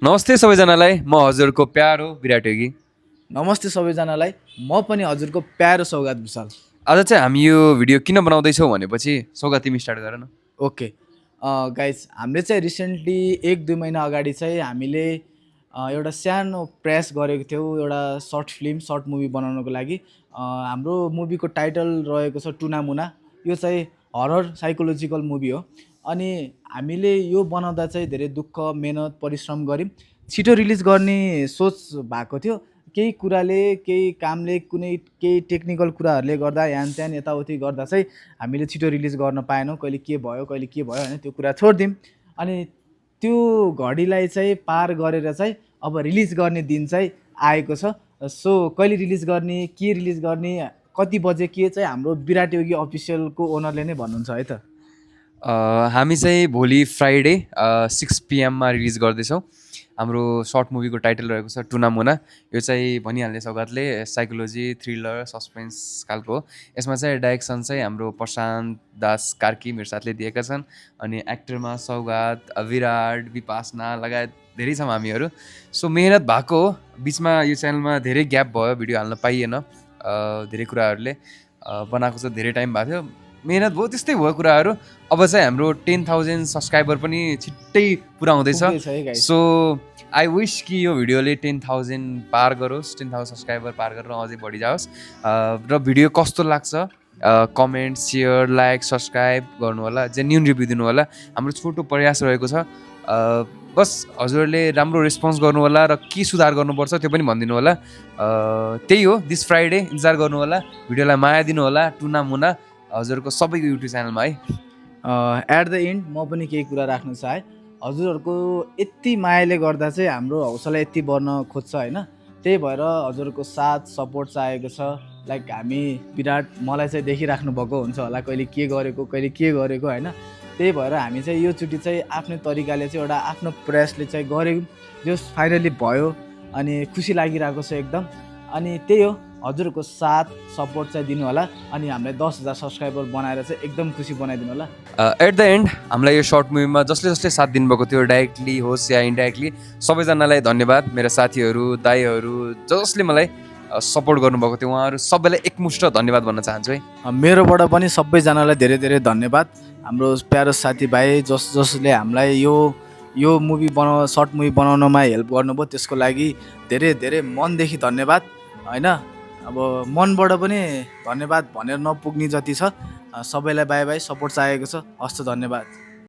नमस्ते सबैजनालाई, म हजुरको प्यारो विराट योगी। नमस्ते सबैजनालाई, म पनि हजुरको प्यारो सौगात विशाल। आज चाहिँ हामी यो भिडियो किन बनाउँदैछौँ भनेपछि सौगात तिमी स्टार्ट गर न। ओके गाइज, हामीले चाहिँ रिसेन्टली 1-2 महिना अगाडि चाहिँ हामीले एउटा सानो प्रयास गरेको थियौँ एउटा सर्ट मुभी बनाउनको लागि। हाम्रो मुभीको टाइटल रहेको छ टुना मुना। यो चाहिँ हरर साइकोलोजिकल मुभी हो। अनि हामीले यो बनाउँदा चाहिँ धेरै दुःख मेहनत परिश्रम गऱ्यौँ। छिटो रिलिज गर्ने सोच भएको थियो। केही कुराले केही कामले केही टेक्निकल कुराहरूले गर्दा यान त्यान यताउति गर्दा चाहिँ हामीले छिटो रिलिज गर्न पाएनौँ। कहिले के भयो होइन त्यो कुरा छोडिदिउँ। अनि त्यो घडीलाई चाहिँ पार गरेर चाहिँ अब रिलिज गर्ने दिन चाहिँ आएको छ। सो कहिले रिलिज गर्ने, के रिलिज गर्ने, कति बजे के चाहिँ हाम्रो विराट योगी अफिसियलको ओनरले नै भन्नुहुन्छ है त। हामी चाहिँ भोलि फ्राइडे 6 PM मा रिलिज गर्दैछौँ। हाम्रो सर्ट मुभीको टाइटल रहेको छ टुना मुना। यो चाहिँ भनिहाल्ने सौगातले साइकोलोजी थ्रिलर सस्पेन्स खालको हो। यसमा चाहिँ डाइरेक्सन चाहिँ हाम्रो प्रशान्त दास कार्की मेरो साथले दिएका छन्। अनि एक्टरमा सौगात, विराट, विपासना लगायत धेरै छौँ हामीहरू। सो मेहनत भएको हो। बिचमा यो च्यानलमा धेरै ग्याप भयो, भिडियो हाल्न पाइएन। धेरै कुराहरूले बनाएको चाहिँ धेरै टाइम भएको थियो, मेहनत भयो, त्यस्तै भयो कुराहरू। अब चाहिँ हाम्रो 10,000 सब्सक्राइबर पनि छिट्टै पुरा हुँदैछ। पुग्दैछ है guys। सो आई विस कि यो भिडियोले 10,000 पार गरोस्, 10,000 सब्सक्राइबर पार गरेर अझै बढी जाओस्। र भिडियो कस्तो लाग्छ कमेन्ट, सेयर, लाइक, सब्सक्राइब गर्नु होला, जेन्युन रिभ्यू दिनु होला। हाम्रो छोटो प्रयास रहेको छ। बस हजुरहरूले राम्रो रेस्पोन्स गर्नु होला र के सुधार गर्नुपर्छ त्यो पनि भनिदिनु होला। त्यही हो, दिस फ्राइडे इन्तजार गर्नु होला। भिडियोलाई माया दिनु होला। टुना मुना हजुरको सबैको युट्युब च्यानलमा है। एट द एन्ड म पनि केही कुरा राख्न चाहेँ। हजुरहरूको यति मायाले गर्दा चाहिँ हाम्रो हौसला यति बढ्न खोज्छ होइन। त्यही भएर हजुरहरूको साथ सपोर्ट चाहिएको छ। लाइक हामी विराट मलाई चाहिँ देखिराख्नु भएको हुन्छ होला कहिले के गरेको होइन। त्यही भएर हामी चाहिँ योचोटि चाहिँ आफ्नै तरिकाले चाहिँ एउटा आफ्नो प्रयासले चाहिँ गऱ्यौँ, जो फाइनली भयो। अनि खुसी लागिरहेको छ एकदम। अनि त्यही हो, हजुरहरूको साथ सपोर्ट चाहिँ दिनु होला। अनि हामीलाई 10,000 सब्सक्राइबर बनाएर चाहिँ एकदम खुसी बनाइदिनु होला। एट द एन्ड हामीलाई यो सर्ट मुभीमा जसले जसले साथ दिनुभएको थियो, डाइरेक्टली होस् या इन्डाइरेक्टली, सबैजनालाई धन्यवाद। मेरा साथीहरू, दाइहरू, जसले मलाई सपोर्ट गर्नुभएको थियो उहाँहरू सबैलाई एकमुष्ट धन्यवाद भन्न चाहन्छु है। मेरोबाट पनि सबैजनालाई धेरै धेरै धन्यवाद। हाम्रो प्यारो साथीभाइ जसले हामीलाई यो मुभी सर्ट मुभी बनाउनमा हेल्प गर्नुभयो, त्यसको लागि धेरै धेरै मनदेखि धन्यवाद होइन। अब मनबाट पनि धन्यवाद भनेर नपुग्ने जति छ। सबैलाई बाई बाई, सपोर्ट चाहिएको छ। हस् त, धन्यवाद।